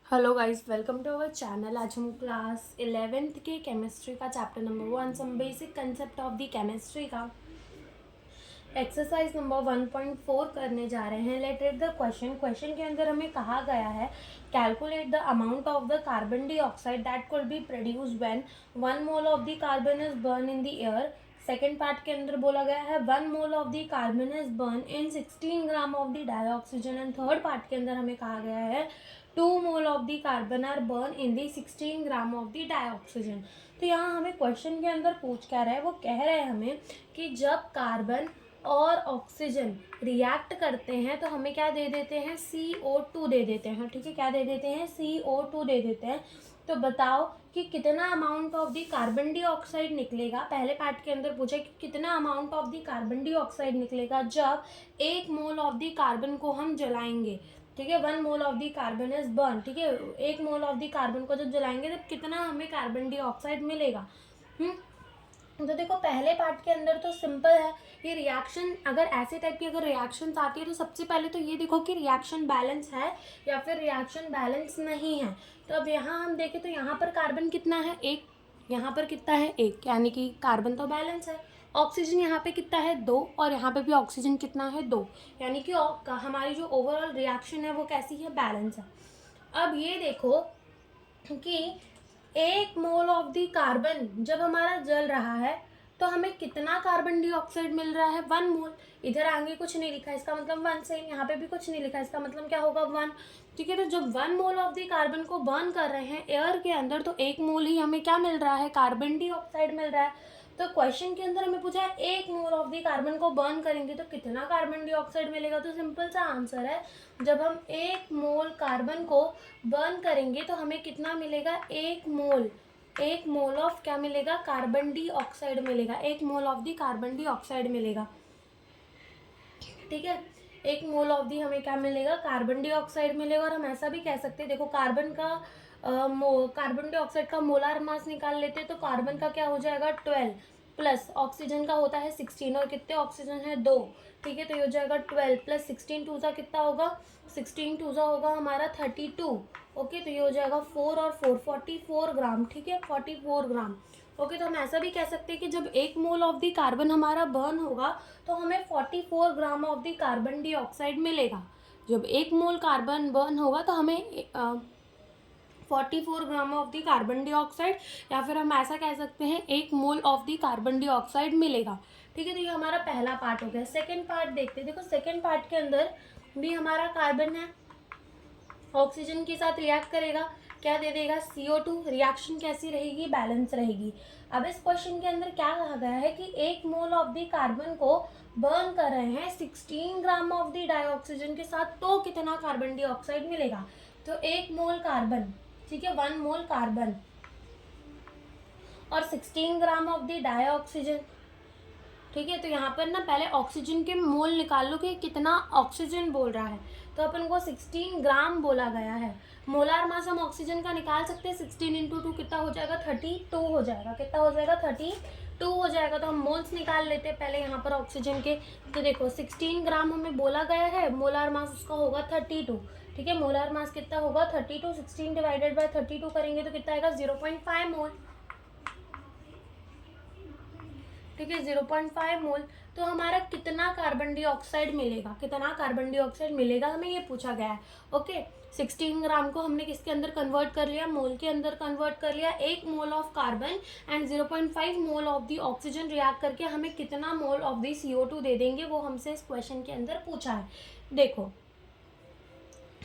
Hello guys, welcome to our channel. आज हम class 11th के केमिस्ट्री का chapter number 1 some basic concept of the chemistry का exercise number 1.4 करने जा रहे हैं। लेट रीड द क्वेश्चन के अंदर हमें कहा गया है calculate the amount of the carbon dioxide that could be produce when 1 mole of the carbon is burn in the air. Second part के अंदर बोला गया है 1 mole of the carbon is burn in 16 gram of the dioxygen. And third part के अंदर हमें कहा गया है 2 mole of the carbon are burn in the 16 gram of the dioxygen. तो यहाँ हमें क्वेश्चन के अंदर पूछ क्या रहा है, वो कह रहे हैं हमें कि जब कार्बन और ऑक्सीजन रिएक्ट करते हैं तो हमें क्या दे देते हैं, CO2 दे देते हैं। ठीक है, क्या दे देते हैं, CO2 दे देते हैं। तो बताओ कि कितना amount of the carbon dioxide निकलेगा। पहले पार्ट के अंदर पूछा कि कितना amount of the carbon dioxide निकलेगा जब 1 मोल ऑफ द कार्बन को हम जलाएंगे। ठीक है, 1 mole of the carbon is burn. ठीक है, 1 मोल ऑफ द कार्बन को जब जलाएंगे तब कितना हमें कार्बन डाइऑक्साइड मिलेगा। तो देखो पहले पार्ट के अंदर तो सिंपल है, ये रिएक्शन अगर ऐसे टाइप की अगर रिएक्शंस आती है तो सबसे पहले तो ये देखो कि रिएक्शन बैलेंस है या फिर रिएक्शन बैलेंस नहीं है। तो अब यहाँ हम देखें तो यहाँ पर कार्बन कितना है, 1, यहाँ पर कितना है, 1, यानी कि कार्बन तो बैलेंस है। ऑक्सीजन यहाँ पे कितना है, 2, और यहाँ पे भी ऑक्सीजन कितना है, 2, यानी कि हमारी जो ओवरऑल रिएक्शन है वो कैसी है, बैलेंस है। अब ये देखो कि 1 मोल ऑफ द कार्बन जब हमारा जल रहा है तो हमें कितना कार्बन डाइऑक्साइड मिल रहा है, 1 मोल। इधर आगे कुछ नहीं लिखा है, इसका मतलब 1 सेम, यहाँ पे भी कुछ नहीं लिखा है, इसका मतलब क्या होगा, 1। ठीक है, तो जब 1 मोल ऑफ द कार्बन को बर्न कर रहे हैं एयर के अंदर तो 1 मोल ही हमें क्या मिल रहा है, कार्बन डाइऑक्साइड मिल रहा है। तो क्वेश्चन के अंदर हमें पूछा है 1 मोल ऑफ द कार्बन को बर्न करेंगे तो कितना कार्बन डाइऑक्साइड मिलेगा। तो सिंपल सा आंसर है, जब हम 1 मोल कार्बन को बर्न करेंगे तो हमें कितना मिलेगा, 1 मोल ऑफ क्या मिलेगा, कार्बन डाइऑक्साइड मिलेगा। 1 mole of the carbon dioxide मिलेगा। ठीक है, 1 मोल ऑफ दी हमें क्या मिलेगा, कार्बन डाइऑक्साइड मिलेगा। और हम ऐसा भी कह सकते हैं, देखो कार्बन डाइऑक्साइड का मोलार मास निकाल लेते हैं तो कार्बन का क्या हो जाएगा, 12 प्लस ऑक्सीजन का होता है 16, और कितने ऑक्सीजन है, 2। ठीक है, तो ये हो जाएगा 12 प्लस 16 टू सा कितना होगा, 16 टू सा होगा हमारा 32। ओके, तो ये हो जाएगा 4 और 4 44 ग्राम। ठीक है, 44 ग्राम। ओके, तो हम ऐसा भी कह सकते हैं कि जब 1 मोल ऑफ द कार्बन हमारा बर्न होगा तो हमें 44 ग्राम ऑफ द कार्बन डाइऑक्साइड मिलेगा। जब 1 मोल कार्बन बर्न होगा तो हमें 44 ग्राम ऑफ द कार्बन डाइऑक्साइड, या फिर हम ऐसा कह सकते हैं 1 mole of the carbon dioxide मिलेगा। ठीक है, तो ये हमारा पहला पार्ट हो गया। सेकेंड पार्ट देखते हैं। देखो सेकेंड पार्ट के अंदर भी हमारा कार्बन है, ऑक्सीजन के साथ रिएक्ट करेगा, क्या दे देगा, CO2। रिएक्शन कैसी रहेगी, बैलेंस रहेगी। अब इस क्वेश्चन के अंदर क्या कहा गया है कि 1 मोल ऑफ द कार्बन को बर्न कर रहे हैं 16 ग्राम ऑफ द डाइऑक्सीजन के साथ, तो कितना कार्बन डाइऑक्साइड मिलेगा। तो 1 मोल कार्बन, ठीक है, 1 मोल कार्बन और 16 ग्राम ऑफ द डाइऑक्सीजन। ठीक है, तो यहाँ पर ना पहले ऑक्सीजन के मोल निकाल लो कि कितना ऑक्सीजन बोल रहा है। तो अपन को 16 ग्राम बोला गया है। मोलार मास हम ऑक्सीजन का निकाल सकते हैं, 16 इंटू 2 कितना हो जाएगा, 32 हो जाएगा। कितना हो जाएगा, 32 हो जाएगा। तो हम मोल्स निकाल लेते हैं पहले यहाँ पर ऑक्सीजन के। तो देखो 16 ग्राम हमें बोला गया है, मोलार मास उसका होगा 32। ठीक है, मोलार मास कितना होगा, 32। 16 डिवाइडेड बाय 32 करेंगे तो कितना आएगा, 0.5 मोल। ठीक है, 0.5 मोल। तो हमारा कितना कार्बन डाइऑक्साइड मिलेगा, कितना कार्बन डाइऑक्साइड मिलेगा, हमें ये पूछा गया है। ओके, 16 ग्राम को हमने किसके अंदर कन्वर्ट कर लिया, मोल के अंदर कन्वर्ट कर लिया। 1 mole of carbon and 0.5 mole of the oxygen react करके हमें कितना मोल ऑफ दी CO2 दे देंगे, वो हमसे इस क्वेश्चन के अंदर पूछा है। देखो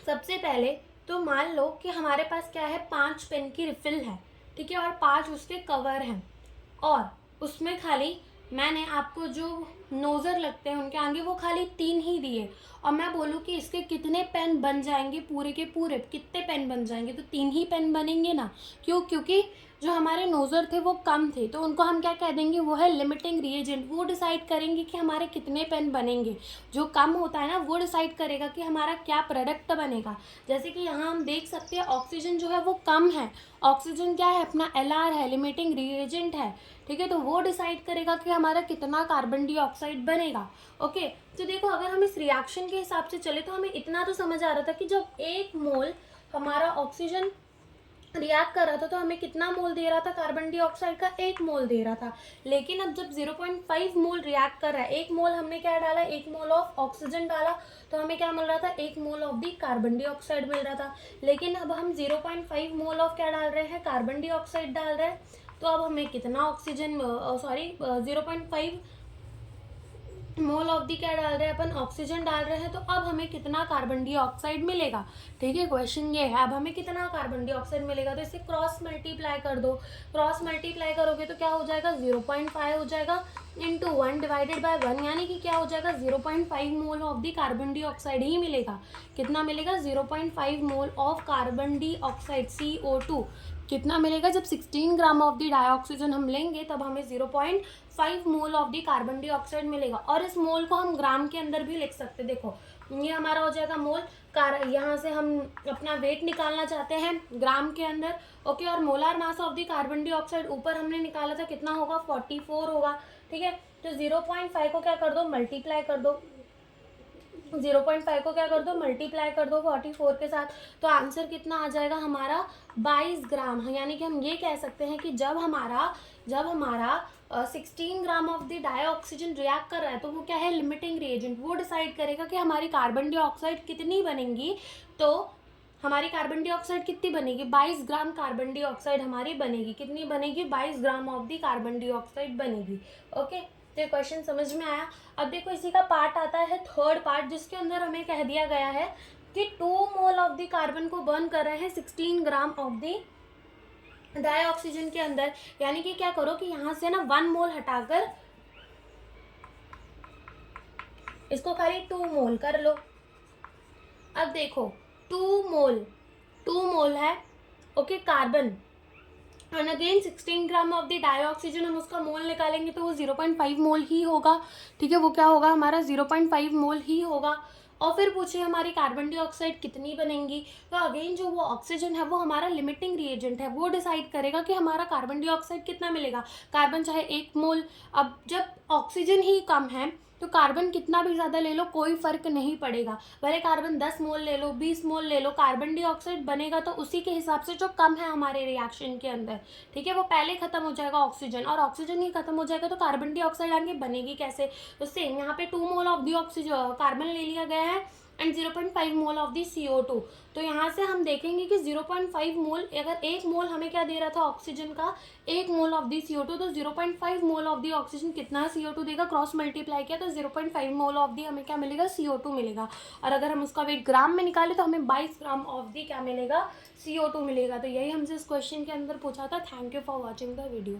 सबसे पहले तो मान लो कि हमारे पास क्या है, 5 पेन की रिफिल है। ठीक है, और 5 उसके कवर हैं, और उसमें खाली मैंने आपको जो नोज़र लगते हैं उनके आगे वो खाली 3 ही दिए, और मैं बोलूँ कि इसके कितने पेन बन जाएंगे, पूरे के पूरे कितने पेन बन जाएंगे, तो 3 ही पेन बनेंगे ना। क्यों, क्योंकि जो हमारे नोज़र थे वो कम थे, तो उनको हम क्या कह देंगे, वो है लिमिटिंग रिएजेंट। वो डिसाइड करेंगे कि हमारे कितने पेन बनेंगे। जो कम होता है ना वो डिसाइड करेगा कि हमारा क्या प्रोडक्ट बनेगा। जैसे कि यहाँ हम देख सकते हैं ऑक्सीजन जो है वो कम है, ऑक्सीजन क्या है, अपना LR है, लिमिटिंग रिएजेंट है। ठीक है, तो वो डिसाइड करेगा कि हमारा कितना कार्बन डाइऑक्साइड बनेगा। ओके, तो देखो अगर हम इस रिएक्शन के हिसाब से चले तो हमें इतना तो समझ आ रहा था कि जब 1 मोल हमारा ऑक्सीजन रिएक्ट कर रहा था तो हमें कितना मोल दे रहा था कार्बन डाइऑक्साइड का, 1 मोल दे रहा था। लेकिन अब जब 0.5 मोल रिएक्ट कर रहा है, 1 मोल हमने क्या डाला, 1 मोल ऑफ ऑक्सीजन डाला, तो हमें क्या मिल रहा था, 1 mole of the carbon dioxide मिल रहा था। लेकिन अब हम 0.5 मोल ऑफ क्या डाल रहे हैं, कार्बन डाइऑक्साइड डाल रहे हैं। तो अब हमें कितना ऑक्सीजन, 0.5 मोल ऑफ दी क्या डाल रहे हैं अपन, ऑक्सीजन डाल रहे हैं। तो अब हमें कितना कार्बन डाइऑक्साइड मिलेगा, ठीक है, क्वेश्चन ये है अब हमें कितना कार्बन डाइऑक्साइड मिलेगा। तो इसे क्रॉस मल्टीप्लाई कर दो, क्रॉस मल्टीप्लाई करोगे तो क्या हो जाएगा, 0.5 हो जाएगा इंटू 1 डिवाइडेड बाय 1, यानी कि क्या हो जाएगा, 0.5 mole of the carbon dioxide ही मिलेगा। कितना मिलेगा, 0.5 mole of carbon dioxide CO2 कितना मिलेगा, जब 16 ग्राम ऑफ दी डाइऑक्सीजन हम लेंगे तब हमें 0.5 mole of the carbon dioxide मिलेगा। और इस मोल को हम ग्राम के अंदर भी लिख सकते, देखो ये हमारा हो जाएगा मोल, यहाँ से हम अपना वेट निकालना चाहते हैं ग्राम के अंदर, ओके। और molar mass of the carbon dioxide ऊपर हमने निकाला था, कितना होगा, 44 होगा, ठीक है। तो 0.5 को क्या कर दो, मल्टीप्लाई कर दो, 0.5 को क्या कर दो, मल्टीप्लाई कर दो 44 के साथ। तो आंसर कितना आ जाएगा हमारा, 22 ग्राम। यानी कि हम ये कह सकते हैं कि जब हमारा 16 gram of the dioxygen react कर रहा है तो वो क्या है, लिमिटिंग रिएजेंट, वो डिसाइड करेगा कि हमारी कार्बन डाइऑक्साइड कितनी बनेंगी। तो हमारी कार्बन डाइऑक्साइड कितनी बनेगी, 22 ग्राम कार्बन डाइऑक्साइड हमारी बनेगी, कितनी बनेगी, 22 gram of the carbon dioxide बनेगी, ओके। तो ये क्वेश्चन समझ में आया। अब देखो इसी का पार्ट आता है थर्ड पार्ट, जिसके अंदर हमें कह दिया गया है कि 2 मोल ऑफ द कार्बन को बर्न कर रहे हैं 16 ग्राम ऑफ द डाइऑक्सीजन के अंदर। यानी कि क्या करो कि यहाँ से ना 1 मोल हटाकर इसको खाली 2 मोल कर लो। अब देखो 2 मोल है, okay, carbon, and again 16 gram of the dioxygen, हम उसका मोल निकालेंगे तो वो 0.5 मोल ही होगा, ठीक है। वो क्या होगा हमारा, 0.5 मोल ही होगा। और फिर पूछे हमारी कार्बन डाइऑक्साइड कितनी बनेंगी, तो अगेन जो वो ऑक्सीजन है वो हमारा लिमिटिंग रिएजेंट है, वो डिसाइड करेगा कि हमारा कार्बन डाइऑक्साइड कितना मिलेगा। कार्बन चाहे 1 मोल, अब जब ऑक्सीजन ही कम है तो कार्बन कितना भी ज़्यादा ले लो कोई फ़र्क नहीं पड़ेगा, भले कार्बन 10 मोल ले लो, 20 मोल ले लो, कार्बन डाइऑक्साइड बनेगा तो उसी के हिसाब से जो कम है हमारे रिएक्शन के अंदर, ठीक है। वो पहले ख़त्म हो जाएगा ऑक्सीजन, और ऑक्सीजन ही खत्म हो जाएगा तो कार्बन डाइऑक्साइड आगे बनेगी कैसे। तो सेम यहाँ पे 2 mole of the oxygen carbon ले लिया गया है and 0.5 mole of the CO2। तो यहाँ से हम देखेंगे कि 0.5 मोल, अगर 1 मोल हमें क्या दे रहा था ऑक्सीजन का, 1 मोल ऑफ दी CO2, तो 0.5 मोल ऑफ दी ऑक्सीजन कितना CO2 देगा, क्रॉस मल्टीप्लाई किया तो 0.5 मोल ऑफ दी हमें क्या मिलेगा, CO2 मिलेगा। और अगर हम उसका वेट ग्राम में निकाले तो हमें 22 ग्राम ऑफ दी क्या मिलेगा, CO2 मिलेगा। तो यही हमसे इस क्वेश्चन के अंदर पूछा था। Thank you for watching the video.